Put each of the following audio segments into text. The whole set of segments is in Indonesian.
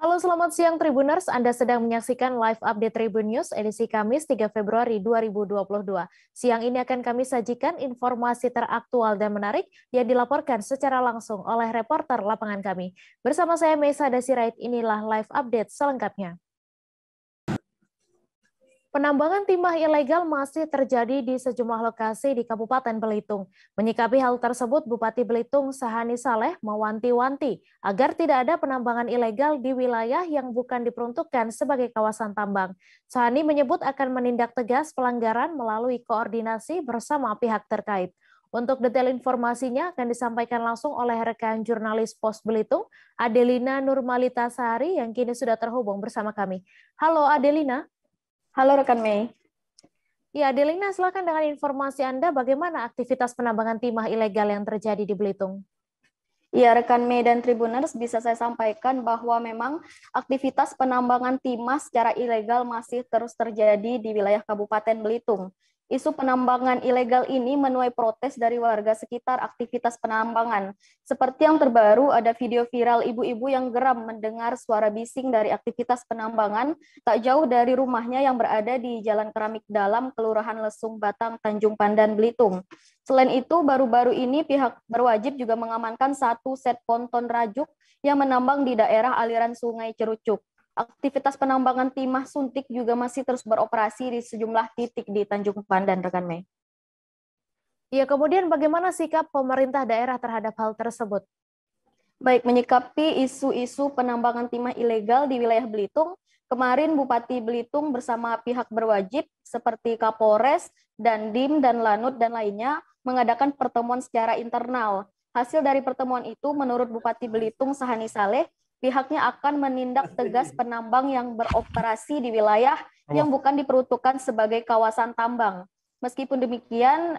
Halo, selamat siang Tribuners. Anda sedang menyaksikan live update Tribun News edisi Kamis 3 Februari 2022. Siang ini akan kami sajikan informasi teraktual dan menarik yang dilaporkan secara langsung oleh reporter lapangan kami. Bersama saya Meisa Dasirait, inilah live update selengkapnya. Penambangan timah ilegal masih terjadi di sejumlah lokasi di Kabupaten Belitung. Menyikapi hal tersebut, Bupati Belitung Sahani Saleh mewanti-wanti agar tidak ada penambangan ilegal di wilayah yang bukan diperuntukkan sebagai kawasan tambang. Sahani menyebut akan menindak tegas pelanggaran melalui koordinasi bersama pihak terkait. Untuk detail informasinya akan disampaikan langsung oleh rekan jurnalis Pos Belitung, Adelina Nurmalita Sari yang kini sudah terhubung bersama kami. Halo Adelina. Halo rekan Mei. Ya, Adelina, silakan dengan informasi Anda bagaimana aktivitas penambangan timah ilegal yang terjadi di Belitung. Ya, rekan Mei dan Tribuners, bisa saya sampaikan bahwa memang aktivitas penambangan timah secara ilegal masih terus terjadi di wilayah Kabupaten Belitung. Isu penambangan ilegal ini menuai protes dari warga sekitar aktivitas penambangan. Seperti yang terbaru, ada video viral ibu-ibu yang geram mendengar suara bising dari aktivitas penambangan tak jauh dari rumahnya yang berada di Jalan Keramik Dalam, Kelurahan Lesung Batang, Tanjung Pandan, Belitung. Selain itu, baru-baru ini pihak berwajib juga mengamankan satu set ponton rajuk yang menambang di daerah aliran Sungai Cerucuk. Aktivitas penambangan timah suntik juga masih terus beroperasi di sejumlah titik di Tanjung Pandan, rekan Mei. Ya, kemudian bagaimana sikap pemerintah daerah terhadap hal tersebut? Baik, menyikapi isu-isu penambangan timah ilegal di wilayah Belitung, kemarin Bupati Belitung bersama pihak berwajib seperti Kapolres, Dandim, dan Lanut, dan lainnya mengadakan pertemuan secara internal. Hasil dari pertemuan itu, menurut Bupati Belitung Sahani Saleh, pihaknya akan menindak tegas penambang yang beroperasi di wilayah yang bukan diperuntukkan sebagai kawasan tambang. Meskipun demikian,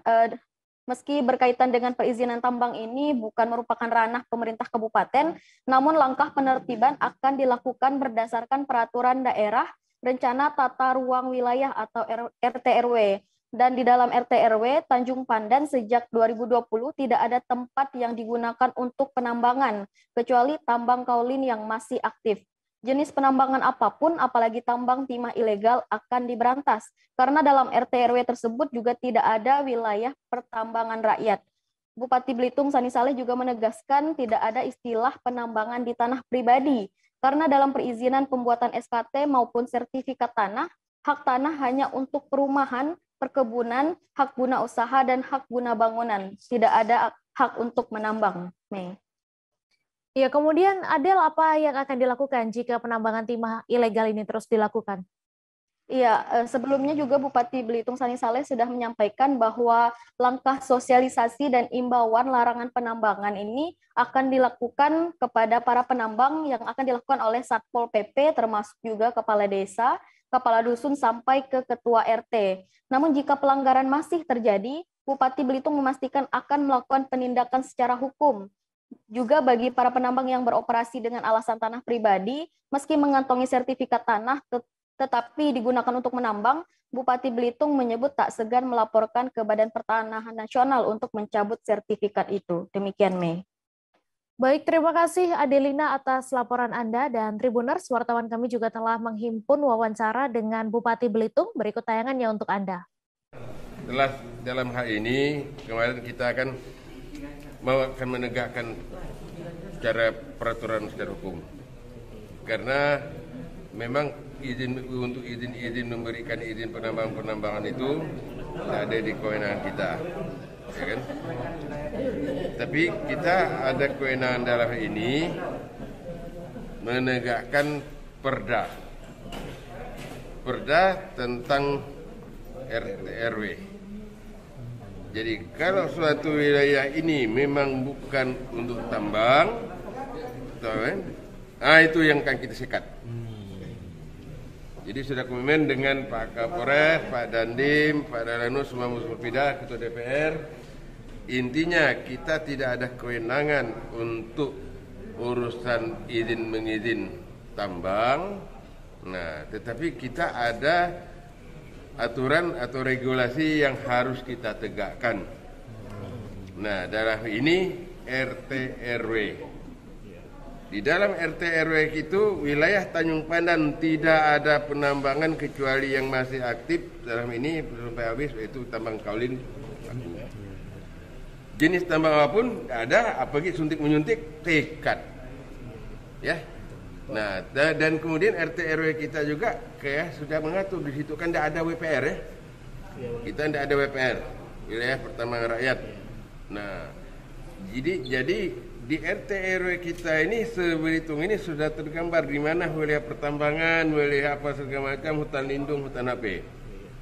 meski berkaitan dengan perizinan tambang ini bukan merupakan ranah pemerintah kabupaten, namun langkah penertiban akan dilakukan berdasarkan peraturan daerah, rencana tata ruang wilayah atau RT/RW. Dan di dalam RT/RW Tanjung Pandan sejak 2020 tidak ada tempat yang digunakan untuk penambangan, kecuali tambang kaolin yang masih aktif. Jenis penambangan apapun, apalagi tambang timah ilegal, akan diberantas. Karena dalam RT/RW tersebut juga tidak ada wilayah pertambangan rakyat. Bupati Belitung Sani Saleh juga menegaskan tidak ada istilah penambangan di tanah pribadi. Karena dalam perizinan pembuatan SKT maupun sertifikat tanah, hak tanah hanya untuk perumahan, perkebunan, hak guna usaha, dan hak guna bangunan. Tidak ada hak untuk menambang. Mei. Ya, kemudian Adel, apa yang akan dilakukan jika penambangan timah ilegal ini terus dilakukan? Iya, sebelumnya juga Bupati Belitung Sani Saleh sudah menyampaikan bahwa langkah sosialisasi dan imbauan larangan penambangan ini akan dilakukan kepada para penambang yang akan dilakukan oleh Satpol PP, termasuk juga kepala desa, kepala dusun, sampai ke ketua RT. Namun jika pelanggaran masih terjadi, Bupati Belitung memastikan akan melakukan penindakan secara hukum. Juga bagi para penambang yang beroperasi dengan alasan tanah pribadi, meski mengantongi sertifikat tanah, tetapi digunakan untuk menambang, Bupati Belitung menyebut tak segan melaporkan ke Badan Pertanahan Nasional untuk mencabut sertifikat itu. Demikian, Mei. Baik, terima kasih Adelina atas laporan Anda, dan Tribuners, wartawan kami juga telah menghimpun wawancara dengan Bupati Belitung. Berikut tayangannya untuk Anda. Dalam hal ini, kemarin kita akan menegakkan secara peraturan secara hukum. Karena memang izin memberikan izin penambangan itu tidak ada di kewenangan kita, ya kan? Tapi kita ada kewenangan dalam ini menegakkan perda tentang RT/RW. Jadi kalau suatu wilayah ini memang bukan untuk tambang, itu yang akan kita sekat. Jadi sudah komitmen dengan Pak Kapolres, Pak Dandim, Pak Dalanus, semua Musmufida, Ketua DPR. Intinya kita tidak ada kewenangan untuk urusan izin mengizin tambang. Nah, tetapi kita ada aturan atau regulasi yang harus kita tegakkan. Nah, dalam ini RT/RW. Di dalam RT RW itu wilayah Tanjung Pandan tidak ada penambangan kecuali yang masih aktif dalam ini sampai habis, yaitu tambang kaulin. Jenis tambang apapun ada, apalagi suntik menyuntik tekad. Ya. Nah, dan kemudian RT RW kita juga kayak sudah mengatur di situ kan tidak ada WPR ya. Kita tidak ada WPR, wilayah pertambangan rakyat. Nah, jadi di RT RW kita ini Sebelitung ini sudah tergambar di mana wilayah pertambangan, wilayah apa segala macam, hutan lindung, hutan AP.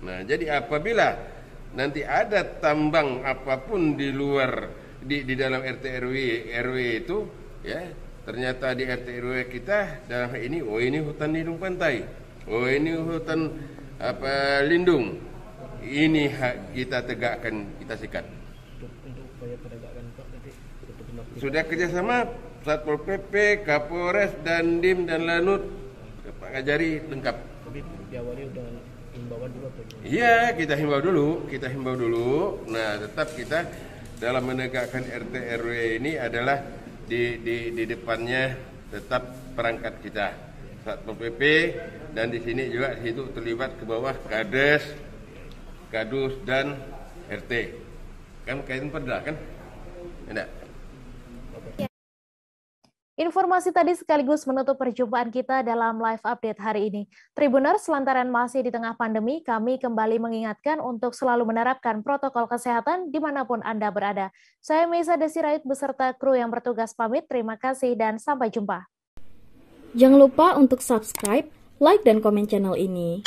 Nah, jadi apabila nanti ada tambang apapun di luar di dalam RT RW itu ya, ternyata di RT RW kita dalam hal ini ini hutan lindung pantai. Ini hutan apa lindung. Ini kita tegakkan, kita sikat. Untuk upaya penegakan Pak nanti sudah kerjasama Satpol PP, Kapolres, Dandim dan Lanut, Pak Ngajari lengkap. tapi diawali dengan himbauan dulu atau gimana? Iya, kita himbau dulu. Nah, tetap kita dalam menegakkan RT RW ini adalah di depannya tetap perangkat kita Satpol PP, dan di sini juga situ terlibat ke bawah Kades, Kadus dan RT. Kan kaitan perda kan? Tidak. Informasi tadi sekaligus menutup perjumpaan kita dalam live update hari ini. Tribuners, lantaran masih di tengah pandemi, kami kembali mengingatkan untuk selalu menerapkan protokol kesehatan dimanapun Anda berada. Saya Meiza Desirait beserta kru yang bertugas pamit. Terima kasih dan sampai jumpa. Jangan lupa untuk subscribe, like, dan komen channel ini.